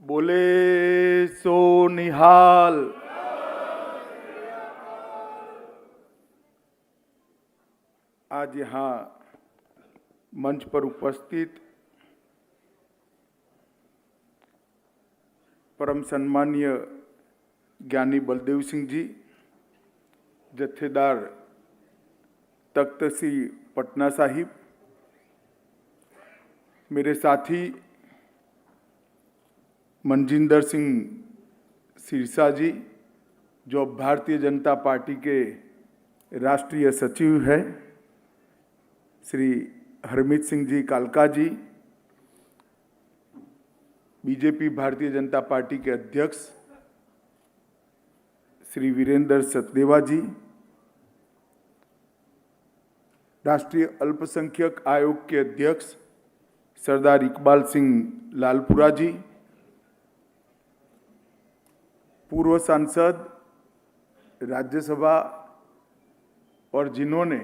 बोले सो निहाल। आज यहाँ मंच पर उपस्थित परम सम्मानीय ज्ञानी बलदेव सिंह जी, जत्थेदार तख्त श्री पटना साहिब, मेरे साथी मनजिंदर सिंह सिरसा जी, जो भारतीय जनता पार्टी के राष्ट्रीय सचिव है, श्री हरमीत सिंह जी कालका जी, बीजेपी भारतीय जनता पार्टी के अध्यक्ष श्री वीरेंद्र सचदेवा जी, राष्ट्रीय अल्पसंख्यक आयोग के अध्यक्ष सरदार इकबाल सिंह लालपुरा जी, पूर्व सांसद राज्यसभा और जिन्होंने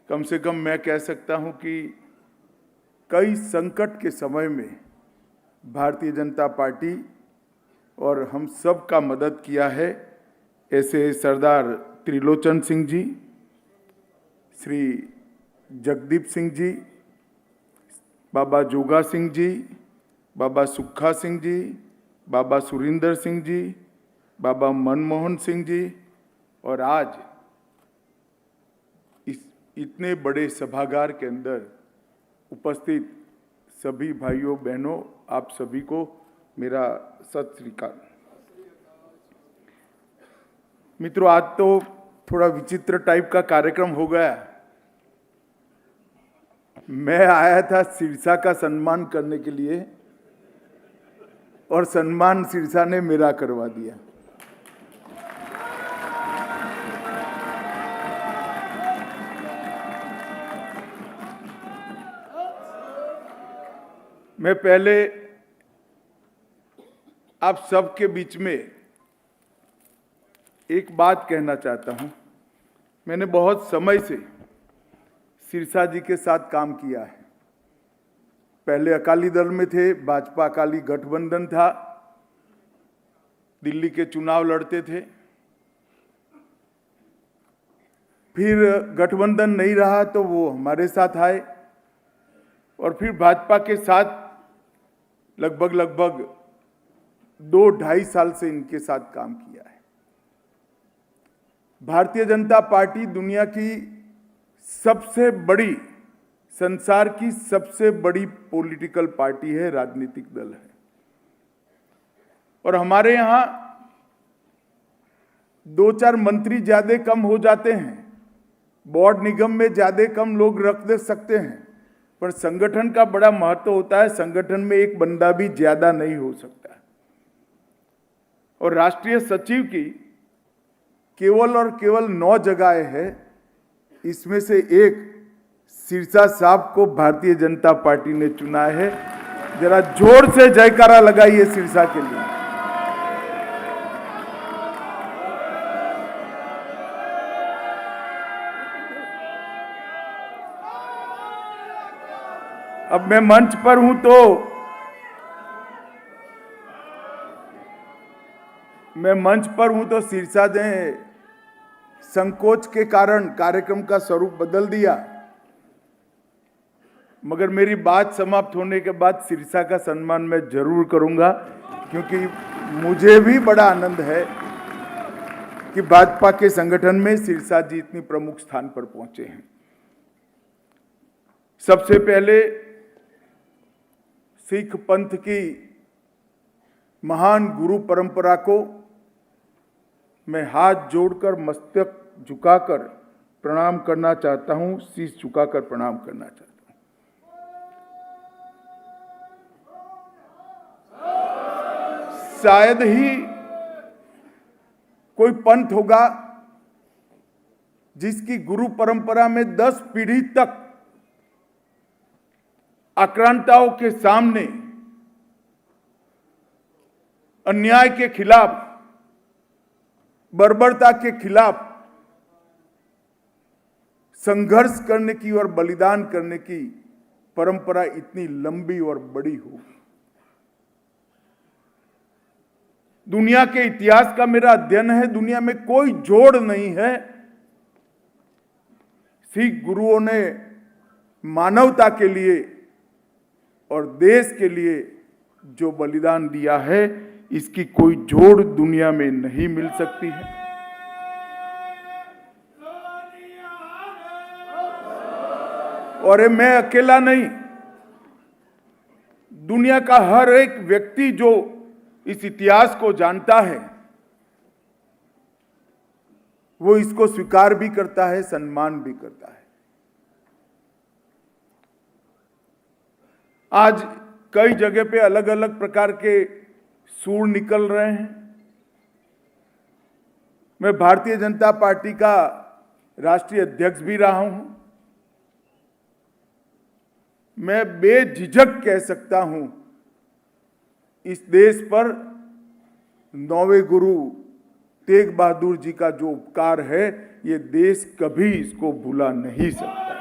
कम से कम मैं कह सकता हूं कि कई संकट के समय में भारतीय जनता पार्टी और हम सब का मदद किया है, ऐसे सरदार त्रिलोचन सिंह जी, श्री जगदीप सिंह जी, बाबा जोगा सिंह जी, बाबा सुखा सिंह जी, बाबा सुरिंदर सिंह जी, बाबा मनमोहन सिंह जी, और आज इस इतने बड़े सभागार के अंदर उपस्थित सभी भाइयों बहनों, आप सभी को मेरा सत श्री अकाल। मित्रों, आज तो थोड़ा विचित्र टाइप का कार्यक्रम हो गया। मैं आया था सिरसा का सम्मान करने के लिए और सम्मान सिरसा ने मेरा करवा दिया। मैं पहले आप सबके बीच में एक बात कहना चाहता हूं। मैंने बहुत समय से सिरसा जी के साथ काम किया है। पहले अकाली दल में थे, भाजपा अकाली गठबंधन था, दिल्ली के चुनाव लड़ते थे। फिर गठबंधन नहीं रहा तो वो हमारे साथ आए और फिर भाजपा के साथ लगभग 2-2.5 साल से इनके साथ काम किया है। भारतीय जनता पार्टी दुनिया की सबसे बड़ी, संसार की सबसे बड़ी पॉलिटिकल पार्टी है, राजनीतिक दल है। और हमारे यहां 2-4 मंत्री ज्यादा कम हो जाते हैं, बोर्ड निगम में ज्यादा कम लोग रख दे सकते हैं, पर संगठन का बड़ा महत्व होता है। संगठन में एक बंदा भी ज्यादा नहीं हो सकता। और राष्ट्रीय सचिव की केवल और केवल 9 जगहें हैं, इसमें से एक सिरसा साहब को भारतीय जनता पार्टी ने चुना है। जरा जोर से जयकारा लगाइए सिरसा के लिए। अब मैं मंच पर हूं तो सिरसा ने संकोच के कारण कार्यक्रम का स्वरूप बदल दिया, मगर मेरी बात समाप्त होने के बाद सिरसा का सम्मान मैं जरूर करूंगा, क्योंकि मुझे भी बड़ा आनंद है कि भाजपा के संगठन में सिरसा जी इतनी प्रमुख स्थान पर पहुंचे हैं। सबसे पहले सिख पंथ की महान गुरु परंपरा को मैं हाथ जोड़कर, मस्तक झुकाकर प्रणाम करना चाहता हूं, शीश झुकाकर प्रणाम करना चाहता हूं। शायद ही कोई पंथ होगा जिसकी गुरु परंपरा में 10 पीढ़ी तक आक्रांताओं के सामने, अन्याय के खिलाफ, बर्बरता के खिलाफ संघर्ष करने की और बलिदान करने की परंपरा इतनी लंबी और बड़ी होगी। दुनिया के इतिहास का मेरा अध्ययन है, दुनिया में कोई जोड़ नहीं है। सिख गुरुओं ने मानवता के लिए और देश के लिए जो बलिदान दिया है, इसकी कोई जोड़ दुनिया में नहीं मिल सकती है। और ये मैं अकेला नहीं, दुनिया का हर एक व्यक्ति जो इस इतिहास को जानता है, वो इसको स्वीकार भी करता है, सम्मान भी करता है। आज कई जगह पे अलग अलग प्रकार के सूर निकल रहे हैं। मैं भारतीय जनता पार्टी का राष्ट्रीय अध्यक्ष भी रहा हूं। मैं बेझिझक कह सकता हूं, इस देश पर 9वें गुरु तेग बहादुर जी का जो उपकार है, ये देश कभी इसको भुला नहीं सकता।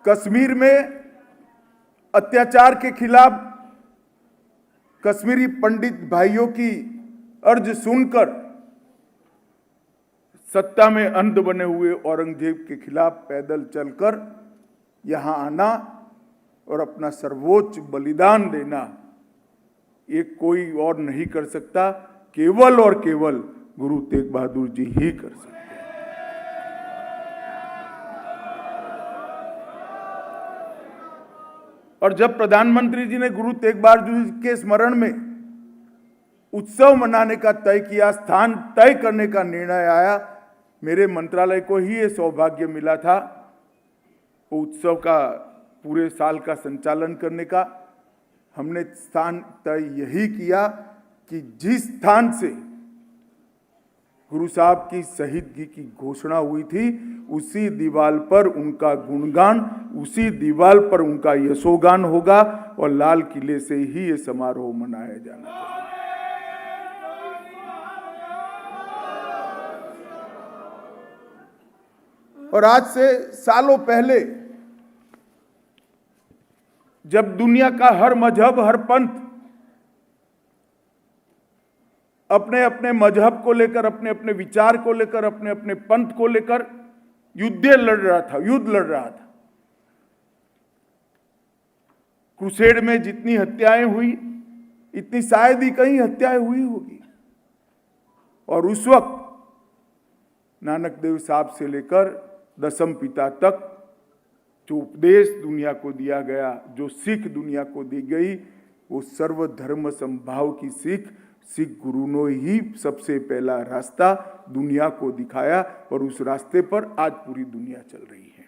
कश्मीर में अत्याचार के खिलाफ कश्मीरी पंडित भाइयों की अर्ज सुनकर सत्ता में अंध बने हुए औरंगजेब के खिलाफ पैदल चलकर यहां आना और अपना सर्वोच्च बलिदान देना, ये कोई और नहीं कर सकता, केवल और केवल गुरु तेग बहादुर जी ही कर सकते हैं। और जब प्रधानमंत्री जी ने गुरु तेग बहादुर जी के स्मरण में उत्सव मनाने का तय किया, स्थान तय करने का निर्णय आया, मेरे मंत्रालय को ही ये सौभाग्य मिला था वो उत्सव का पूरे साल का संचालन करने का। हमने स्थान तय यही किया कि जिस स्थान से गुरु साहब की शहीदगी की घोषणा हुई थी, उसी दीवार पर उनका गुणगान, उसी दीवार पर उनका यशोगान होगा और लाल किले से ही ये समारोह मनाया जाना चाहिए। और आज से सालों पहले जब दुनिया का हर मजहब, हर पंथ अपने अपने मजहब को लेकर, अपने अपने विचार को लेकर, अपने अपने पंथ को लेकर युद्ध लड़ रहा था, क्रूसेड में जितनी हत्याएं हुई, इतनी शायद ही कहीं हत्याएं हुई होगी। और उस वक्त नानक देव साहब से लेकर दसम पिता तक जो उपदेश दुनिया को दिया गया, जो सीख दुनिया को दी गई, वो सर्वधर्म समभाव की सीख सिख गुरु ने ही सबसे पहला रास्ता दुनिया को दिखाया और उस रास्ते पर आज पूरी दुनिया चल रही है।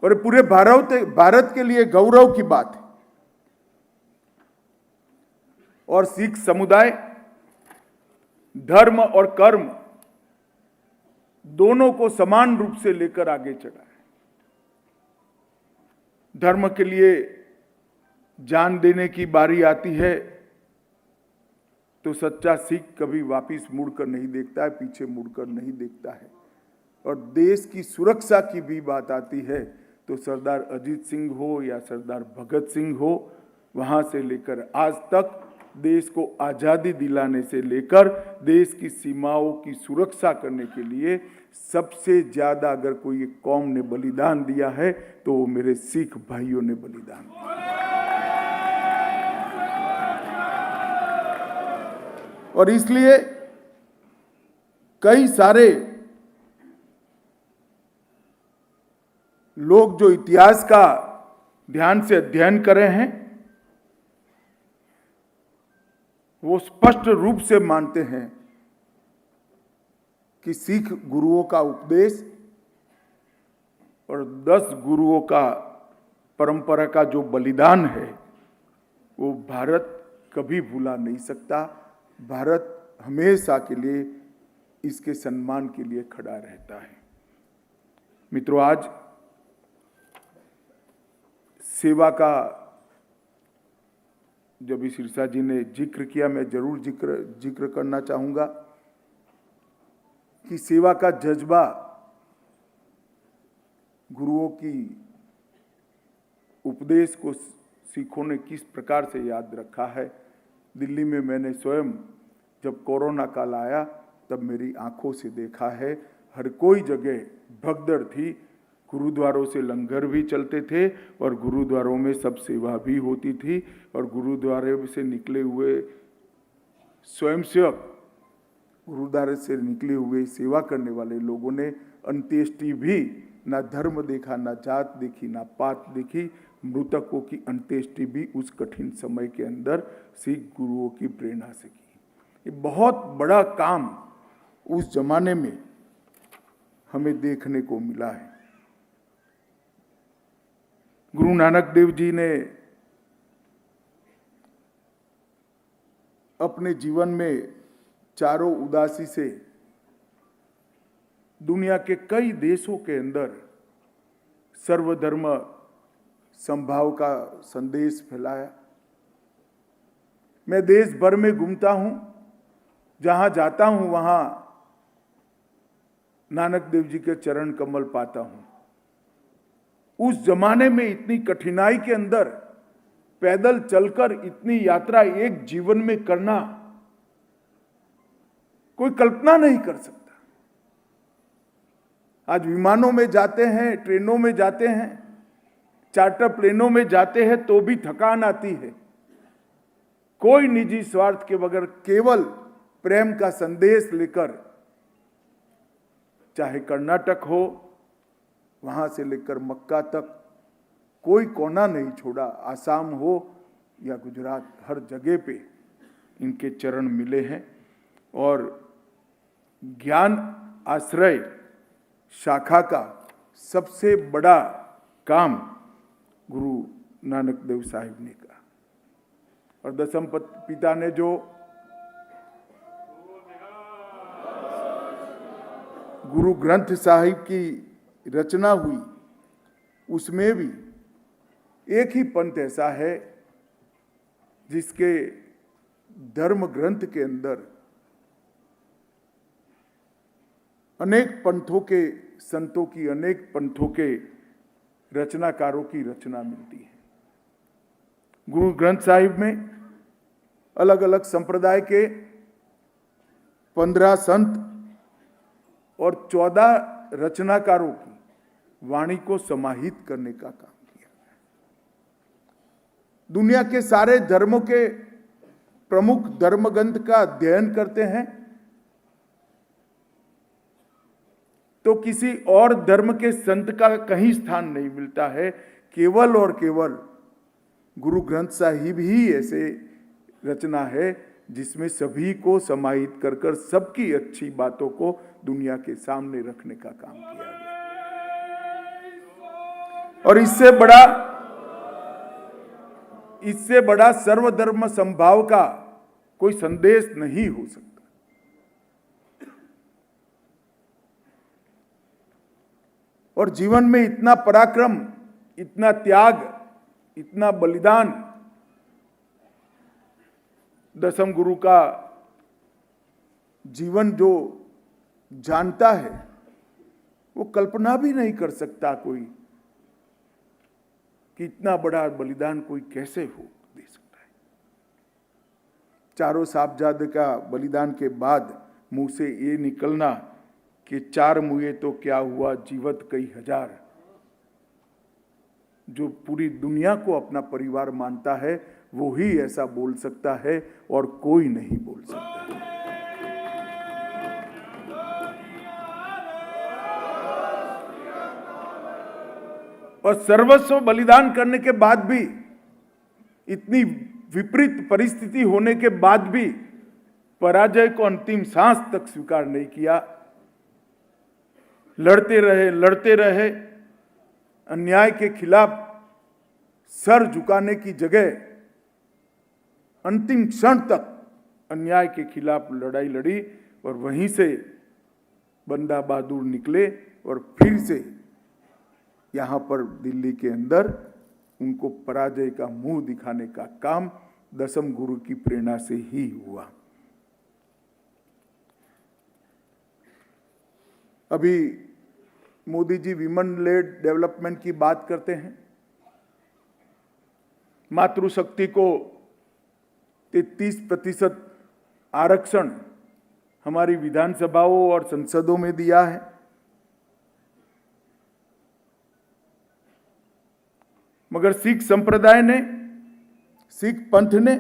और पूरे भारत के लिए गौरव की बात है। और सिख समुदाय धर्म और कर्म दोनों को समान रूप से लेकर आगे चला है। धर्म के लिए जान देने की बारी आती है तो सच्चा सिख कभी वापस मुड़कर नहीं देखता है, पीछे मुड़कर नहीं देखता है। और देश की सुरक्षा की भी बात आती है तो सरदार अजीत सिंह हो या सरदार भगत सिंह हो, वहां से लेकर आज तक देश को आजादी दिलाने से लेकर देश की सीमाओं की सुरक्षा करने के लिए सबसे ज्यादा अगर कोई एक कौम ने बलिदान दिया है तो वो मेरे सिख भाइयों ने बलिदान दिया। और इसलिए कई सारे लोग जो इतिहास का ध्यान से अध्ययन कर रहे हैं, वो स्पष्ट रूप से मानते हैं कि सिख गुरुओं का उपदेश और 10 गुरुओं का परंपरा का जो बलिदान है, वो भारत कभी भुला नहीं सकता। भारत हमेशा के लिए इसके सम्मान के लिए खड़ा रहता है। मित्रों, आज सेवा का जब इस ऋषा जी ने जिक्र किया, मैं जरूर जिक्र करना चाहूंगा कि सेवा का जज्बा गुरुओं की उपदेश को सिखों ने किस प्रकार से याद रखा है। दिल्ली में मैंने स्वयं जब कोरोना काल आया तब मेरी आंखों से देखा है, हर कोई जगह भगदड़ थी। गुरुद्वारों से लंगर भी चलते थे और गुरुद्वारों में सब सेवा भी होती थी, और गुरुद्वारे से निकले हुए स्वयंसेवक, गुरुद्वारे से निकले हुए सेवा करने वाले लोगों ने अंत्येष्टि भी ना धर्म देखा, ना जात देखी, ना पात देखी। मृतकों की अंत्येष्टि भी उस कठिन समय के अंदर सिख गुरुओं की प्रेरणा से की। ये बहुत बड़ा काम उस जमाने में हमें देखने को मिला है। गुरु नानक देव जी ने अपने जीवन में चारों उदासी से दुनिया के कई देशों के अंदर सर्वधर्म समभाव का संदेश फैलाया। मैं देश भर में घूमता हूं, जहां जाता हूं वहां नानक देव जी के चरण कमल पाता हूं। उस जमाने में इतनी कठिनाई के अंदर पैदल चलकर इतनी यात्रा एक जीवन में करना कोई कल्पना नहीं कर सकता। आज विमानों में जाते हैं, ट्रेनों में जाते हैं, चार्टर प्लेनों में जाते हैं तो भी थकान आती है। कोई निजी स्वार्थ के बगैर केवल प्रेम का संदेश लेकर, चाहे कर्नाटक हो, वहां से लेकर मक्का तक कोई कोना नहीं छोड़ा, आसाम हो या गुजरात, हर जगह पे इनके चरण मिले हैं। और ज्ञान आश्रय शाखा का सबसे बड़ा काम गुरु नानक देव साहिब ने कहा। और दसम पिता ने जो गुरु ग्रंथ साहिब की रचना हुई, उसमें भी एक ही पंथ ऐसा है जिसके धर्म ग्रंथ के अंदर अनेक पंथों के संतों की, अनेक पंथों के रचनाकारों की रचना मिलती है। गुरु ग्रंथ साहिब में अलग अलग संप्रदाय के 15 संत और 14 रचनाकारों की वाणी को समाहित करने का काम किया। दुनिया के सारे धर्मों के प्रमुख धर्मग्रंथ का अध्ययन करते हैं तो किसी और धर्म के संत का कहीं स्थान नहीं मिलता है। केवल और केवल गुरु ग्रंथ साहिब ही ऐसे रचना है जिसमें सभी को समाहित कर कर सबकी अच्छी बातों को दुनिया के सामने रखने का काम किया गया। और इससे बड़ा सर्वधर्म समभाव का कोई संदेश नहीं हो सकता। और जीवन में इतना पराक्रम, इतना त्याग, इतना बलिदान दसम गुरु का जीवन जो जानता है वो कल्पना भी नहीं कर सकता कोई कि इतना बड़ा बलिदान कोई कैसे हो दे सकता है। चारों साहबजादे का बलिदान के बाद मुंह से ये निकलना कि 4 मुए तो क्या हुआ, जीवत कई हजार। जो पूरी दुनिया को अपना परिवार मानता है वो ही ऐसा बोल सकता है और कोई नहीं बोल सकता है। और सर्वस्व बलिदान करने के बाद भी, इतनी विपरीत परिस्थिति होने के बाद भी पराजय को अंतिम सांस तक स्वीकार नहीं किया। लड़ते रहे, अन्याय के खिलाफ सर झुकाने की जगह अंतिम क्षण तक अन्याय के खिलाफ लड़ाई लड़ी और वहीं से बंदा बहादुर निकले और फिर से यहाँ पर दिल्ली के अंदर उनको पराजय का मुंह दिखाने का काम दसम गुरु की प्रेरणा से ही हुआ। अभी Modi ji women lead development की बात करते हैं। मातृशक्ति को 33% आरक्षण हमारी विधानसभाओं और संसदों में दिया है। मगर सिख संप्रदाय ने, सिख पंथ ने,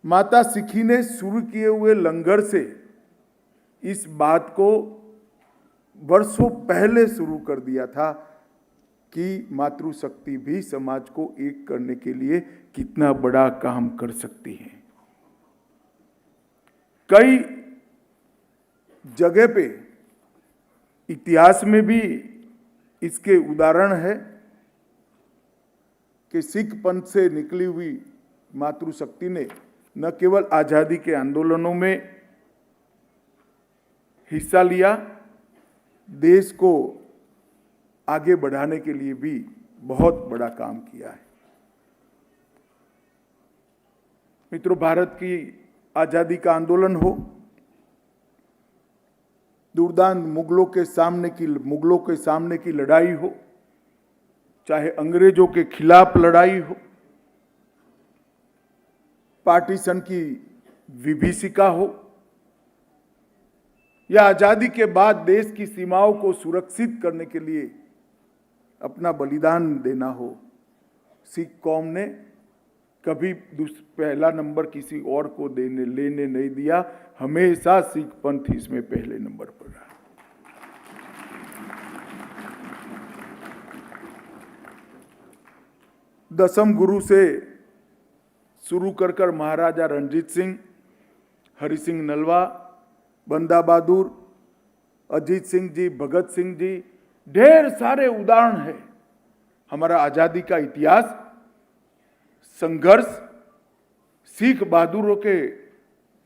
माता सिखी ने शुरू किए हुए लंगर से इस बात को वर्षों पहले शुरू कर दिया था कि मातृशक्ति भी समाज को एक करने के लिए कितना बड़ा काम कर सकती है। कई जगह पे इतिहास में भी इसके उदाहरण है कि सिख पंथ से निकली हुई मातृशक्ति ने न केवल आजादी के आंदोलनों में हिस्सा लिया, देश को आगे बढ़ाने के लिए भी बहुत बड़ा काम किया है। मित्रों, भारत की आजादी का आंदोलन हो, दुर्दांत मुगलों के सामने की लड़ाई हो, चाहे अंग्रेजों के खिलाफ लड़ाई हो, पार्टीशन की विभीषिका हो, या आजादी के बाद देश की सीमाओं को सुरक्षित करने के लिए अपना बलिदान देना हो, सिख कौम ने कभी पहला नंबर किसी और को लेने नहीं दिया। हमेशा सिख पंथ इसमें पहले नंबर पर रहा। दसम गुरु से शुरू कर महाराजा रणजीत सिंह, हरि सिंह नलवा, बंदा बहादुर, अजीत सिंह जी, भगत सिंह जी, ढेर सारे उदाहरण है। हमारा आजादी का इतिहास संघर्ष सिख बहादुरों के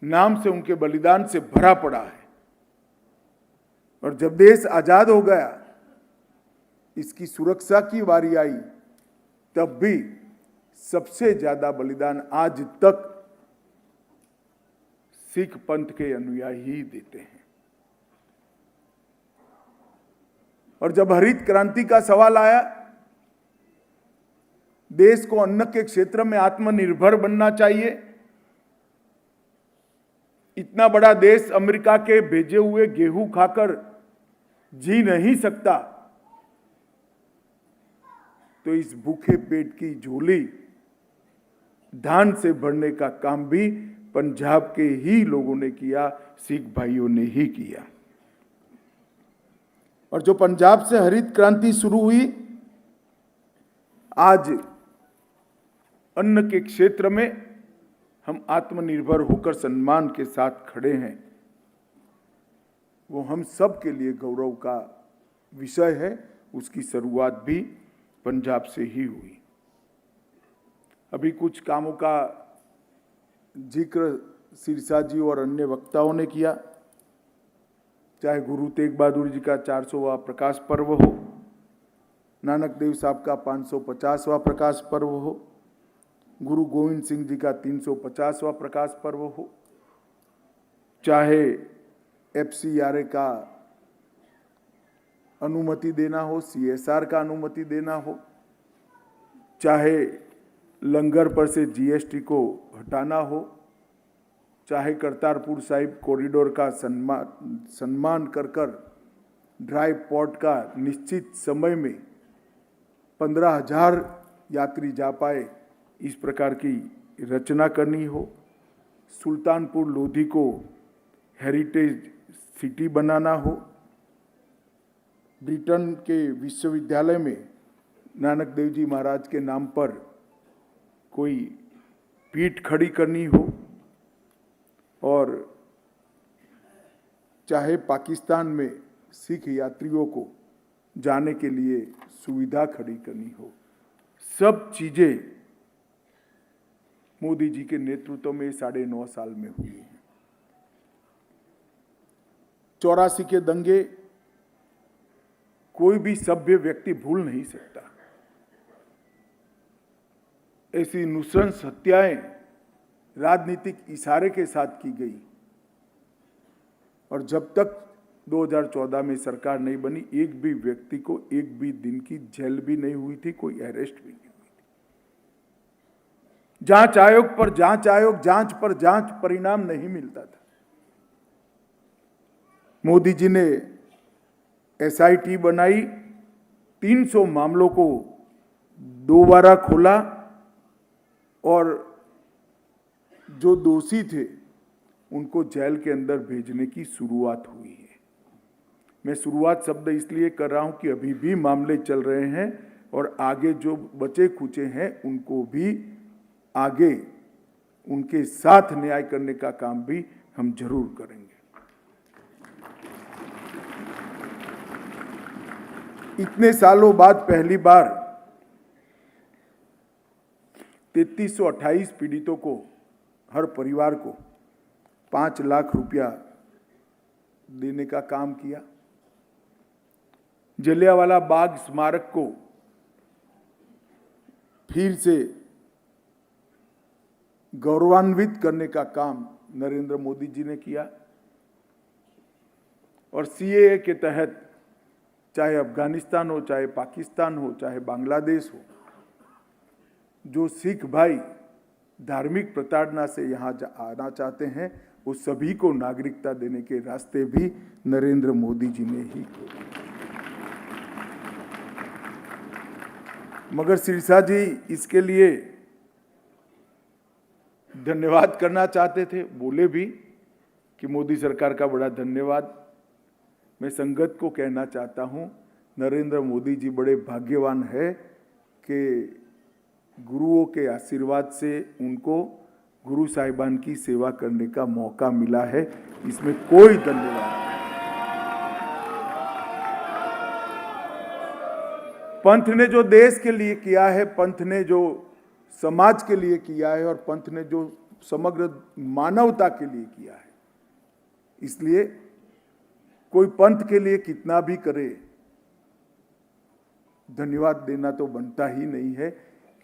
नाम से, उनके बलिदान से भरा पड़ा है। और जब देश आजाद हो गया, इसकी सुरक्षा की बारी आई, तब भी सबसे ज्यादा बलिदान आज तक सिख पंथ के अनुयायी ही देते हैं। और जब हरित क्रांति का सवाल आया, देश को अन्न के क्षेत्र में आत्मनिर्भर बनना चाहिए, इतना बड़ा देश अमेरिका के भेजे हुए गेहूं खाकर जी नहीं सकता, तो इस भूखे पेट की झोली धान से भरने का काम भी पंजाब के ही लोगों ने किया, सिख भाइयों ने ही किया। और जो पंजाब से हरित क्रांति शुरू हुई, आज अन्न के क्षेत्र में हम आत्मनिर्भर होकर सम्मान के साथ खड़े हैं, वो हम सब के लिए गौरव का विषय है। उसकी शुरुआत भी पंजाब से ही हुई। अभी कुछ कामों का जिक्र सिरसा जी और अन्य वक्ताओं ने किया, चाहे गुरु तेग बहादुर जी का 400वां प्रकाश पर्व हो, नानक देव साहब का 550वां प्रकाश पर्व हो, गुरु गोविंद सिंह जी का 350वां प्रकाश पर्व हो, चाहे FCRA का अनुमति देना हो, CSR का अनुमति देना हो, चाहे लंगर पर से GST को हटाना हो, चाहे करतारपुर साहिब कॉरिडोर का सम्मान कर ड्राई पोर्ट का निश्चित समय में 15,000 यात्री जा पाए, इस प्रकार की रचना करनी हो, सुल्तानपुर लोधी को हेरिटेज सिटी बनाना हो, ब्रिटेन के विश्वविद्यालय में नानक देव जी महाराज के नाम पर कोई पीठ खड़ी करनी हो, और चाहे पाकिस्तान में सिख यात्रियों को जाने के लिए सुविधा खड़ी करनी हो, सब चीजें मोदी जी के नेतृत्व में 9.5 साल में हुई हैं। 84 के दंगे कोई भी सभ्य व्यक्ति भूल नहीं सकता। ऐसी नृशंस हत्याएं राजनीतिक इशारे के साथ की गई, और जब तक 2014 में सरकार नहीं बनी, एक भी व्यक्ति को एक भी दिन की जेल भी नहीं हुई थी, कोई अरेस्ट भी नहीं हुई थी। जांच आयोग पर जांच आयोग, जांच पर जांच, परिणाम नहीं मिलता था। मोदी जी ने एसआईटी बनाई, 300 मामलों को दोबारा खोला और जो दोषी थे उनको जेल के अंदर भेजने की शुरुआत हुई है। मैं शुरुआत शब्द इसलिए कर रहा हूं कि अभी भी मामले चल रहे हैं और आगे जो बचे खुचे हैं उनको भी आगे उनके साथ न्याय करने का काम भी हम जरूर करेंगे। इतने सालों बाद पहली बार 3328 पीड़ितों को, हर परिवार को 5 लाख रुपया देने का काम किया। जलियांवाला बाग स्मारक को फिर से गौरवान्वित करने का काम नरेंद्र मोदी जी ने किया और सीएए के तहत चाहे अफगानिस्तान हो, चाहे पाकिस्तान हो, चाहे बांग्लादेश हो, जो सिख भाई धार्मिक प्रताड़ना से यहाँ आना चाहते हैं वो सभी को नागरिकता देने के रास्ते भी नरेंद्र मोदी जी ने ही खोले। मगर सिरसा जी इसके लिए धन्यवाद करना चाहते थे, बोले भी कि मोदी सरकार का बड़ा धन्यवाद। मैं संगत को कहना चाहता हूं, नरेंद्र मोदी जी बड़े भाग्यवान है कि गुरुओं के आशीर्वाद से उनको गुरु साहिबान की सेवा करने का मौका मिला है, इसमें कोई धन्यवाद नहीं। पंथ ने जो देश के लिए किया है, पंथ ने जो समाज के लिए किया है और पंथ ने जो समग्र मानवता के लिए किया है, इसलिए कोई पंथ के लिए कितना भी करे धन्यवाद देना तो बनता ही नहीं है,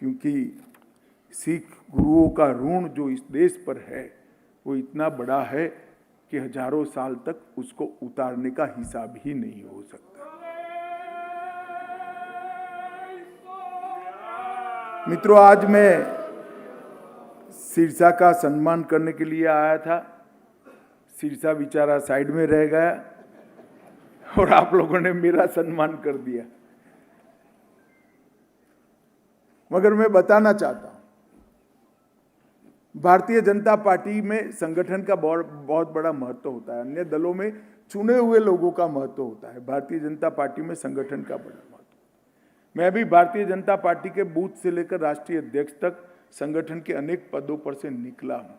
क्योंकि सिख गुरुओं का ऋण जो इस देश पर है वो इतना बड़ा है कि हजारों साल तक उसको उतारने का हिसाब ही नहीं हो सकता। मित्रों, आज मैं सिरसा का सम्मान करने के लिए आया था। सिरसा बेचारा साइड में रह गया और आप लोगों ने मेरा सम्मान कर दिया। मगर मैं बताना चाहता हूं, भारतीय जनता पार्टी में संगठन का बहुत बड़ा महत्व होता है। अन्य दलों में चुने हुए लोगों का महत्व होता है, भारतीय जनता पार्टी में संगठन का बड़ा महत्व। मैं भी भारतीय जनता पार्टी के बूथ से लेकर राष्ट्रीय अध्यक्ष तक संगठन के अनेक पदों पर से निकला हूं।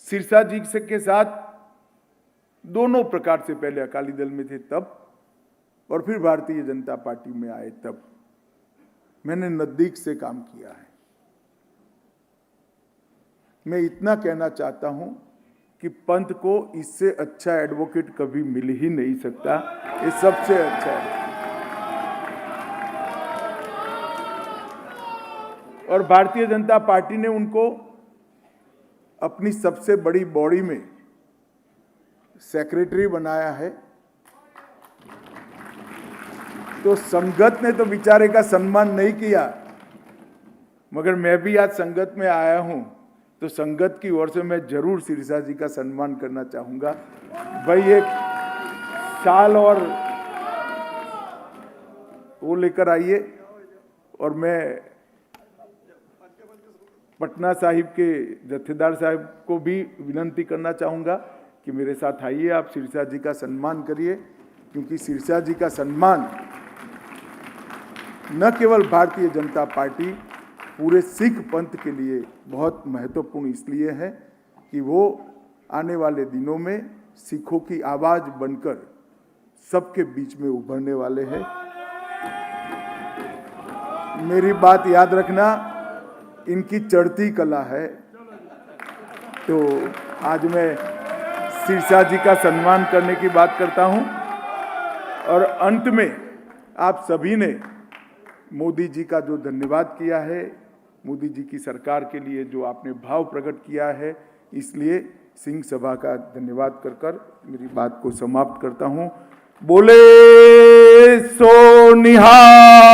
सिरसा जी के साथ दोनों प्रकार से, पहले अकाली दल में थे तब और फिर भारतीय जनता पार्टी में आए तब मैंने नजदीक से काम किया है। मैं इतना कहना चाहता हूं कि पंथ को इससे अच्छा एडवोकेट कभी मिल ही नहीं सकता, ये सबसे अच्छा है। और भारतीय जनता पार्टी ने उनको अपनी सबसे बड़ी बॉडी में सेक्रेटरी बनाया है, तो संगत ने तो बेचारे का सम्मान नहीं किया, मगर मैं भी आज संगत में आया हूं तो संगत की ओर से मैं जरूर सिरसा जी का सम्मान करना चाहूंगा। भाई एक शाल और वो लेकर आइए और मैं पटना साहिब के जत्थेदार साहब को भी विनंती करना चाहूंगा कि मेरे साथ आइए, आप सिरसा जी का सम्मान करिए, क्योंकि सिरसा जी का सम्मान न केवल भारतीय जनता पार्टी, पूरे सिख पंथ के लिए बहुत महत्वपूर्ण इसलिए है कि वो आने वाले दिनों में सिखों की आवाज बनकर सबके बीच में उभरने वाले हैं। मेरी बात याद रखना, इनकी चढ़ती कला है। तो आज मैं सिरसा जी का सम्मान करने की बात करता हूं और अंत में आप सभी ने मोदी जी का जो धन्यवाद किया है, मोदी जी की सरकार के लिए जो आपने भाव प्रकट किया है, इसलिए सिंह सभा का धन्यवाद कर मेरी बात को समाप्त करता हूं। बोले सो निहाल।